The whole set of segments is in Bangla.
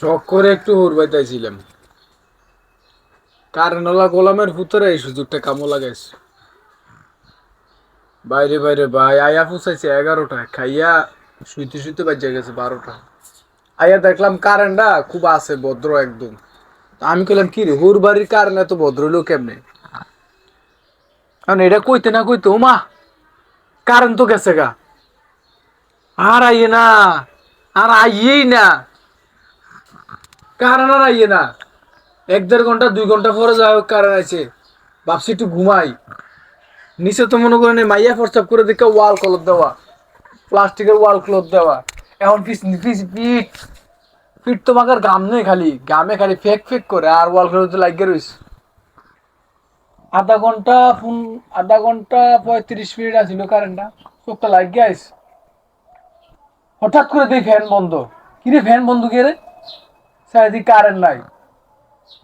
শখ করে একটু হুরবাইতেছিলাম। কারণওয়ালা গোলামের ভিতরে এই সুযোগটা কামো লাগাইছে। বাইরে বাইরে ভাই আয়া ফুসাইছে 11টায়, খাইয়া শুইতে শুইতে বাজে গেছে 12টা। আয়া দেখলাম কারেন্টটা খুব আছে, ভদ্র একদম। তা আমি কইলাম কি রে, হুর বাড়ির কারেন্ট এত ভদ্র হইলো কেমনে? কারণ এটা কইতে না কইতে ওমা কারেন্ট তো গেছে গা। আর আইয়ে না, আর আইয়েই না, কারেন্ট আর আইয়ে না। 1-1.5 ঘন্টা 2 ঘন্টা পরে যাই হোক কারেন্ট আছে। ভাবছি একটু ঘুমাই। নিচে তো মনে করেন এই মাইয়া প্রস্তাব করে দেখে ওয়াল ক্লথ দেওয়া, প্লাস্টিকের ওয়াল ক্লথ দেওয়া। এখন পিঠ পিঠ তোমাকে গাম নেই, খালি গামে খালি ফেক ফেক করে আর ওয়াল ক্লথ লাগিয়ে রয়েছে। আধা ঘন্টা ফোন, আধা ঘন্টা 35 মিনিট আসিল কারেন্টটা, চোখটা লাগিয়ে আইস। হঠাৎ করে দেখি ফ্যান বন্ধ। কিরে ফ্যান বন্ধ কে রে? চারিদিকে কারেন্ট নাই।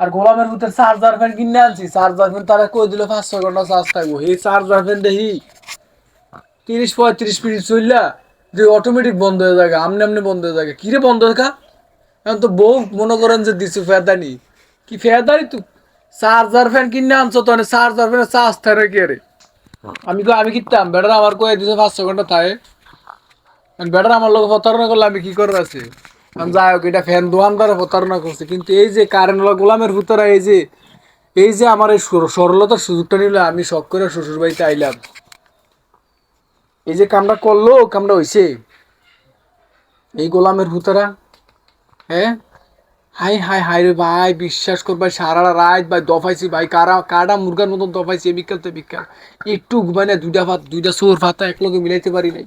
আর গোলামের ভিতরে চার্জার ফ্যান কিনে আনছি, চার্জার ফ্যান তারা কই দিল 5-6 ঘন্টা চার্জ থাকবো। এই চার্জার ফ্যান দেখি 30-35 মিনিট চললা যে অটোমেটিক বন্ধ হয়ে যায়, আমনে আমনে বন্ধ হয়ে যায়। কিরে বন্ধ দেখা? এখন তো বউ মনে করেন যে দিছু ফেদানি, কি ফেদানি তুই? চার্জার ফ্যান কিনে আনছো তো, চার্জার ফ্যানের চার্জ থাকে কে রে? আমি কিনতাম বেটার আমার কয়ে দিছে 5-6 ঘন্টা থাকে। বেটার আমার লোক প্রতারণা করলে আমি কি করার আছে? আমি যাই হোক, এটা ফ্যান দোকানদারে প্রতারণা করছে, কিন্তু এই যে কারেন্ট গোলামের ভিতরে এই যে আমার এই সরলতার সুযোগটা নিলে আমি শখ করে শ্বশুর বাড়িতে আইলাম। এই যে কামটা করলো, কামটা হইছে এই গোলামের ভূতেরা। হ্যাঁ, হাই হাই হাই রে ভাই, বিশ্বাস কর ভাই, সারা রাত ভাই দফাইছি ভাই, কাটা মুরগার মতন দফাইছি বিকাল থেকে বিকাল। একটু ঘুমাই না, দুইটা সোর ভাতা এক লগে মিলাইতে পারি নাই।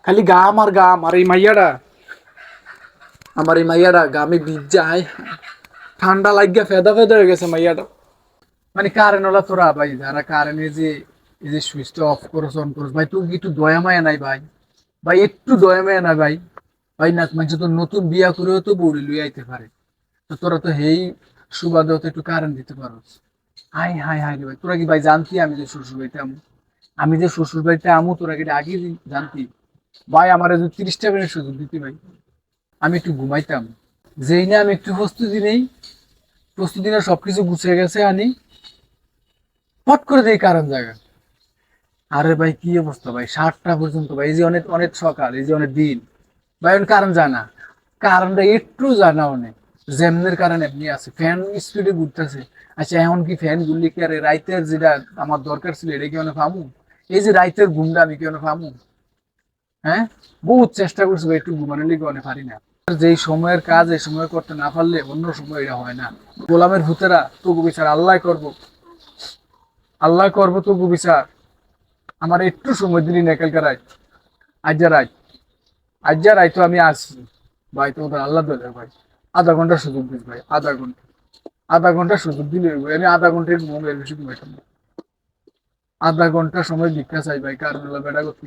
খালি গাম আর গাম। আর এই মাইয়াটা, আমার এই মাইয়াটা গামে ভিজ যায়, ঠান্ডা লাগিয়া ফেদা ফেদা হয়ে গেছে মাইয়াটা। মানে কারেন্ট ওলা তোরা ভাই, যারা কারেন্ট এই যে সুইচটা অফ করছ অন করছ ভাই, তুই একটু দয়া মায়া নাই ভাই? ভাই একটু দয়া মায়া নাই ভাই? ভাই না মানে তো নতুন বিয়া করেও তো বউরি লুই আইতে পারে। তো তোরা তো হেই সুবাদেও তো একটু কারেন্ট দিতে পারোস। হাই হাই হাই রে ভাই, তোরা কি ভাই জানতি আমি যে শ্বশুর বাড়িতে আমু তোরা কি এটা আগে জানতি? ভাই আমার যদি 30 টাকা সুযোগ দিতি ভাই, আমি একটু ঘুমাইতাম। যেই না আমি একটু প্রস্তুতি নেই, প্রস্তুতি না সবকিছু গুছিয়ে গেছে আনি, ফট করে দেই কারণ জায়গা। আরে ভাই কি অবস্থা ভাই, 7টা পর্যন্ত ভাই, এই যে অনেক অনেক সকাল, এই যে অনেক দিন ভাই, অনেক কারণ জানা, কারণটা একটু জানা অনেক। যেমনের কারণ এমনি আছে, ফ্যান স্পিডে ঘুরতেছে। আচ্ছা এখন কি ফ্যান ঘুরলে কি আরে রাইতের যেটা আমার দরকার ছিল এটা কি অনেক পামু? এই যে রাইতের ঘুমটা আমি কি অনেক পামু? হ্যাঁ, বহুত চেষ্টা করছি ভাই, একটু ঘুমানোর লিগে অনেক পারি না। যেই সময়ের কাজ এই সময় করতে না পারলে অন্য সময় এটা হয় না। গোলামের ভূতেরা তবু বিচার আল্লাহ করব, আল্লাহ করব তবু বিচার। আমার একটু সময় দিলি না কালকে রাত, আজ যা রাত, আজ যা রাত তো আমি আসছি ভাই, তোমাদের আল্লাহ দরকার ভাই। আধা ঘন্টা সুযোগ দিস ভাই, আধা ঘন্টা, আধা ঘন্টা সুযোগ দিলে ভাই, আমি আধা ঘন্টায় ঘুমাবো, এর বেশি ঘুমাইতাম না। আধা ঘন্টা সময় ভিক্ষা চাই ভাই, কারণ হলো বেড়া করতে।